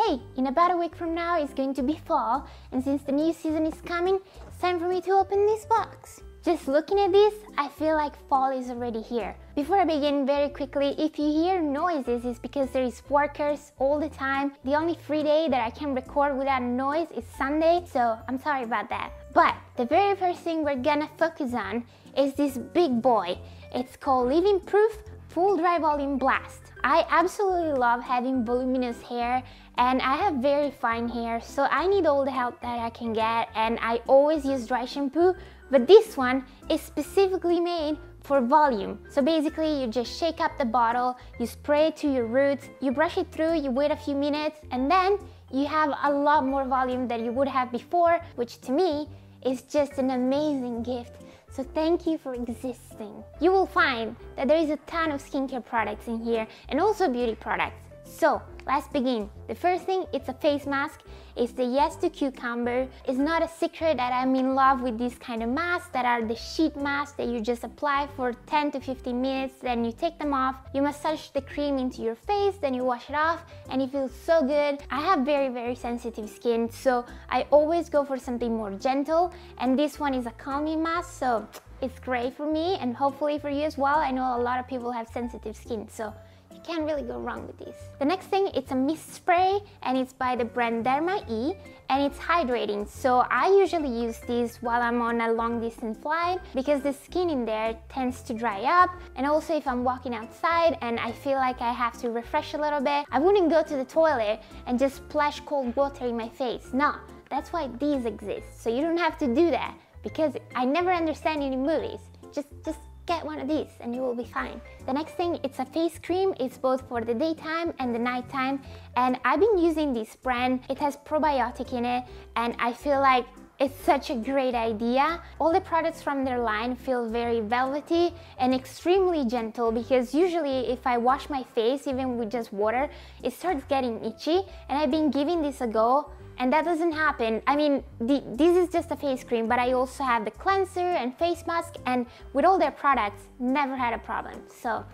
hey, in about a week from now it's going to be fall, and since the new season is coming, it's time for me to open this box. Just looking at this, I feel like fall is already here. Before I begin, very quickly, if you hear noises, it's because there is workers all the time. The only free day that I can record without noise is Sunday, so I'm sorry about that. But the very first thing we're gonna focus on is this big boy. It's called Living Proof Full Dry Volume Blast. I absolutely love having voluminous hair, and I have very fine hair, so I need all the help that I can get, and I always use dry shampoo, but this one is specifically made for volume. So basically you just shake up the bottle, you spray it to your roots, you brush it through, you wait a few minutes, and then you have a lot more volume than you would have before, which to me is just an amazing gift. So thank you for existing. You will find that there is a ton of skincare products in here and also beauty products. So let's begin. The first thing, it's a face mask. It's the Yes to Cucumber. It's not a secret that I'm in love with these kind of masks that are the sheet masks that you just apply for 10 to 15 minutes, then you take them off, you massage the cream into your face, then you wash it off, and it feels so good. I have very sensitive skin, so I always go for something more gentle, and this one is a calming mask, so it's great for me and hopefully for you as well. I know a lot of people have sensitive skin, so you can't really go wrong with this. The next thing, it's a mist spray, and it's by the brand Derma-E, and it's hydrating. So I usually use this while I'm on a long distance flight because the skin in there tends to dry up, and also if I'm walking outside and I feel like I have to refresh a little bit, I wouldn't go to the toilet and just splash cold water in my face. No, that's why these exist. So you don't have to do that because I never understand any movies. Just get one of these and you will be fine. The next thing, it's a face cream. It's both for the daytime and the nighttime, and I've been using this brand. It has probiotic in it, and I feel like it's such a great idea. All the products from their line feel very velvety and extremely gentle, because usually if I wash my face even with just water, it starts getting itchy, and I've been giving this a go and that doesn't happen. I mean, this is just a face cream, but I also have the cleanser and face mask, and with all their products, never had a problem. So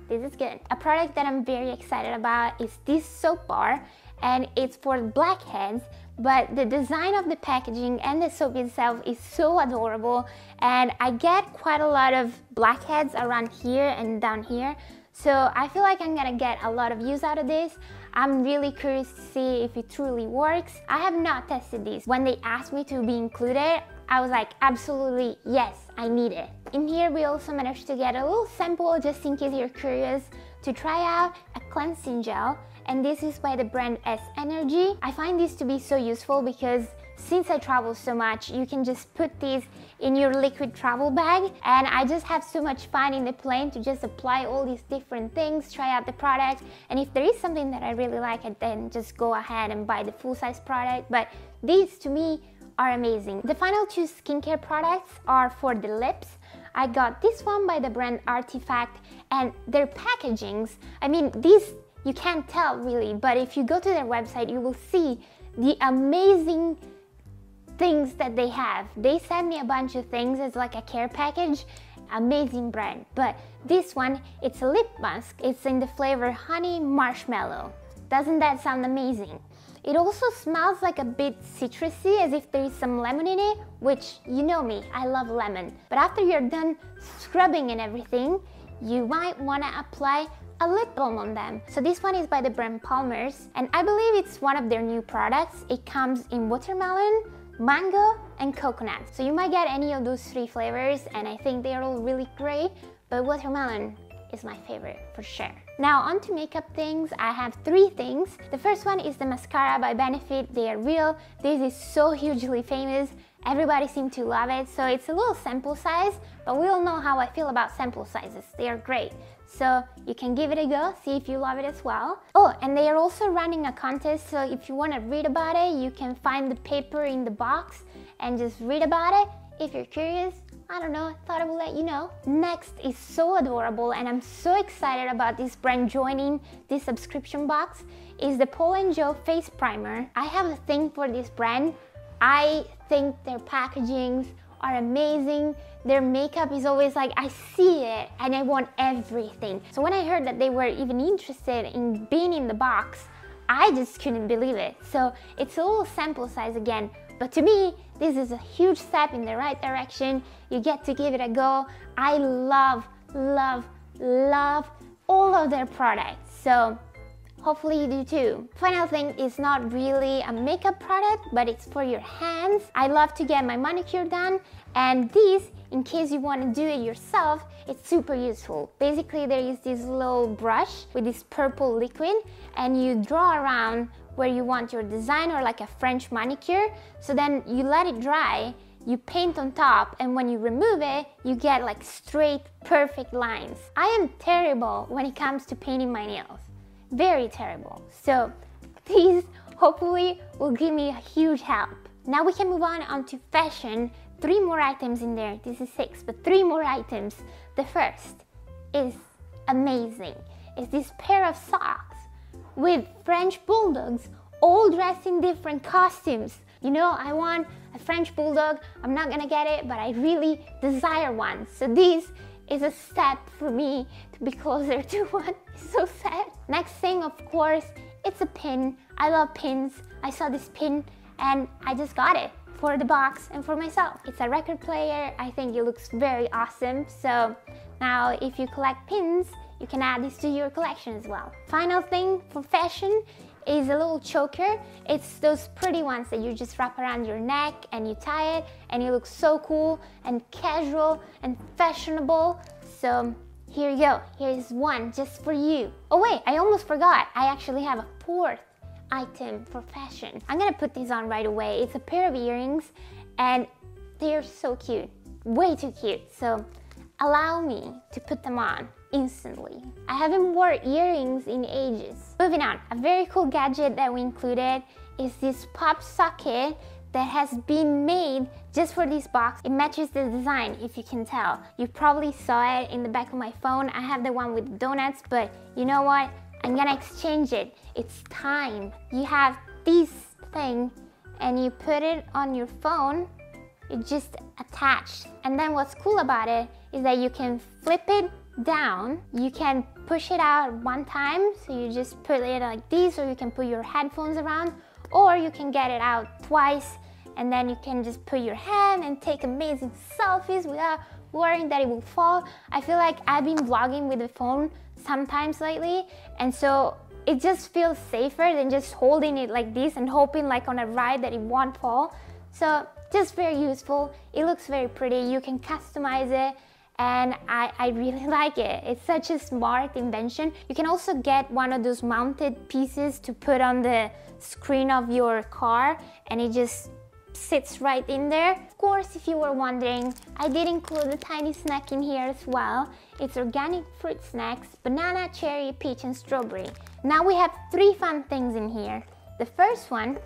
this is good. A product that I'm very excited about is this soap bar, and it's for blackheads, but the design of the packaging and the soap itself is so adorable, and I get quite a lot of blackheads around here and down here, so I feel like I'm gonna get a lot of use out of this. I'm really curious to see if it truly works. I have not tested this. When they asked me to be included, I was like, absolutely yes, I need it. In here we also managed to get a little sample just in case you're curious to try out a cleansing gel, and this is by the brand S-ENERGY. I find this to be so useful because since I travel so much, you can just put these in your liquid travel bag, and I just have so much fun in the plane to just apply all these different things, try out the product, and if there is something that I really like, I then just go ahead and buy the full-size product. But these to me are amazing. The final two skincare products are for the lips. I got this one by the brand Artifact, and their packagings, I mean, these you can't tell really, but if you go to their website, you will see the amazing things that they have. They sent me a bunch of things as like a care package. Amazing brand. But this one, it's a lip mask. It's in the flavor honey marshmallow. Doesn't that sound amazing? It also smells like a bit citrusy, as if there is some lemon in it, which, you know me, I love lemon. But after you're done scrubbing and everything, you might want to apply a lip balm on them. So this one is by the brand Palmer's, and I believe it's one of their new products. It comes in watermelon, mango, and coconut. So you might get any of those three flavors, and I think they're all really great, but watermelon is my favorite for sure. Now on to makeup things. I have three things. The first one is the mascara by Benefit. They are real. This is so hugely famous. Everybody seems to love it, so it's a little sample size, but we all know how I feel about sample sizes. They are great. So you can give it a go, see if you love it as well. Oh, and they are also running a contest, so if you want to read about it, you can find the paper in the box and just read about it. If you're curious, I don't know, I thought I would let you know. Next is so adorable, and I'm so excited about this brand joining this subscription box, is the Paul & Joe Face Primer. I have a thing for this brand. I think their packagings are amazing. Their makeup is always like, I see it and I want everything. So when I heard that they were even interested in being in the box, I just couldn't believe it. So it's a little sample size again, but to me, this is a huge step in the right direction. You get to give it a go. I love, love, love all of their products. So hopefully you do too. Final thing is not really a makeup product, but it's for your hands. I love to get my manicure done, and this, in case you want to do it yourself, it's super useful. Basically, there is this little brush with this purple liquid, and you draw around where you want your design, or like a French manicure. So then you let it dry, you paint on top, and when you remove it, you get like straight, perfect lines. I am terrible when it comes to painting my nails. Very terrible. So these hopefully will give me a huge help. Now we can move on to fashion. 3 more items in there. This is 6, but 3 more items. The first is amazing. It's this pair of socks with French bulldogs all dressed in different costumes. You know, I want a French bulldog. I'm not gonna get it, but I really desire one. So this is a step for me to be closer to one. It's so sad. Next thing, of course, it's a pin. I love pins. I saw this pin and I just got it for the box and for myself. It's a record player. I think it looks very awesome. So now if you collect pins, you can add this to your collection as well. Final thing for fashion is a little choker. It's those pretty ones that you just wrap around your neck and you tie it, and it looks so cool and casual and fashionable. So here you go. Here's one just for you. Oh wait, I almost forgot. I actually have a 4th item for fashion. I'm gonna put these on right away. It's a pair of earrings and they're so cute. Way too cute. So allow me to put them on instantly. I haven't worn earrings in ages. Moving on, a very cool gadget that we included is this pop socket that has been made just for this box. It matches the design, if you can tell. You probably saw it in the back of my phone. I have the one with donuts, but you know what? I'm gonna exchange it. It's time. You have this thing and you put it on your phone. It's just attached. And then what's cool about it is that you can flip it down. You can push it out one time, so you just put it like this, or you can put your headphones around, or you can get it out twice, and then you can just put your hand and take amazing selfies without worrying that it will fall. I feel like I've been vlogging with the phone sometimes lately, and so it just feels safer than just holding it like this and hoping like on a ride that it won't fall. So just very useful. It looks very pretty. You can customize it, and I really like it. It's such a smart invention. You can also get one of those mounted pieces to put on the screen of your car, and it just sits right in there. Of course, if you were wondering, I did include a tiny snack in here as well. It's organic fruit snacks, banana, cherry, peach, and strawberry. Now we have 3 fun things in here. The first one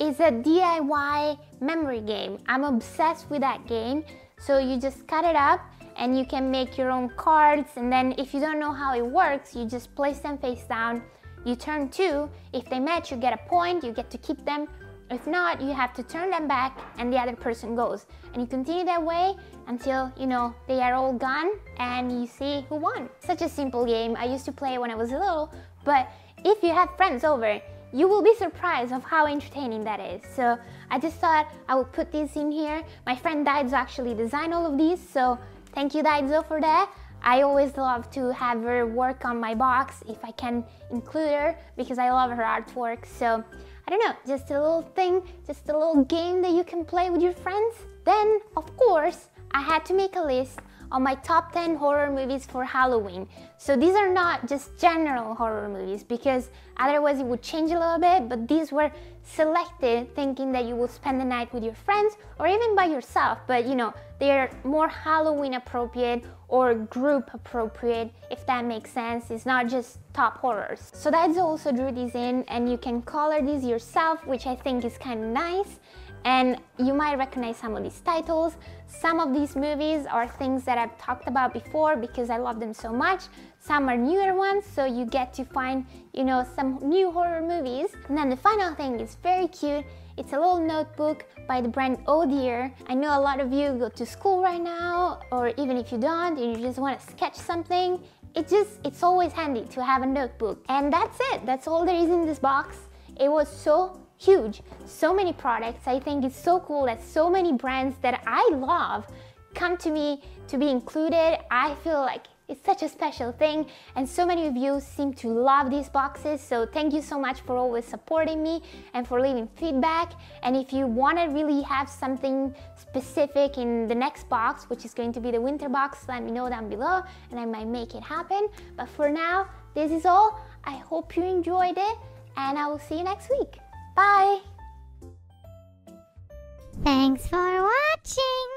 is a DIY memory game. I'm obsessed with that game. So you just cut it up and you can make your own cards, and then if you don't know how it works, you just place them face down. You turn 2. If they match, you get a point. You get to keep them. If not, you have to turn them back and the other person goes. And you continue that way until, you know, they are all gone and you see who won. Such a simple game. I used to play it when I was little, but if you have friends over, you will be surprised of how entertaining that is. So I just thought I would put this in here. My friend Daidzo actually designed all of these, so thank you, Daidzo, for that. I always love to have her work on my box if I can include her, because I love her artwork. So I don't know, just a little thing, just a little game that you can play with your friends. Then, of course, I had to make a list of my top 10 horror movies for Halloween. So these are not just general horror movies, because otherwise it would change a little bit, but these were selected thinking that you will spend the night with your friends or even by yourself, but you know, they're more Halloween appropriate or group appropriate, if that makes sense. It's not just top horrors. So Daidzo also drew these in, and you can color these yourself, which I think is kind of nice. And you might recognize some of these titles. Some of these movies are things that I've talked about before because I love them so much. Some are newer ones, so you get to find, you know, some new horror movies. And then the final thing is very cute. It's a little notebook by the brand Oh Dear. I know a lot of you go to school right now, or even if you don't and you just want to sketch something, it's always handy to have a notebook. And that's it. That's all there is in this box. It was so huge, so many products. I think it's so cool that so many brands that I love come to me to be included. I feel like it's such a special thing, and so many of you seem to love these boxes, so thank you so much for always supporting me and for leaving feedback. And if you want to really have something specific in the next box, which is going to be the winter box, let me know down below and I might make it happen. But for now, this is all. I hope you enjoyed it, and I will see you next week. Bye! Thanks for watching!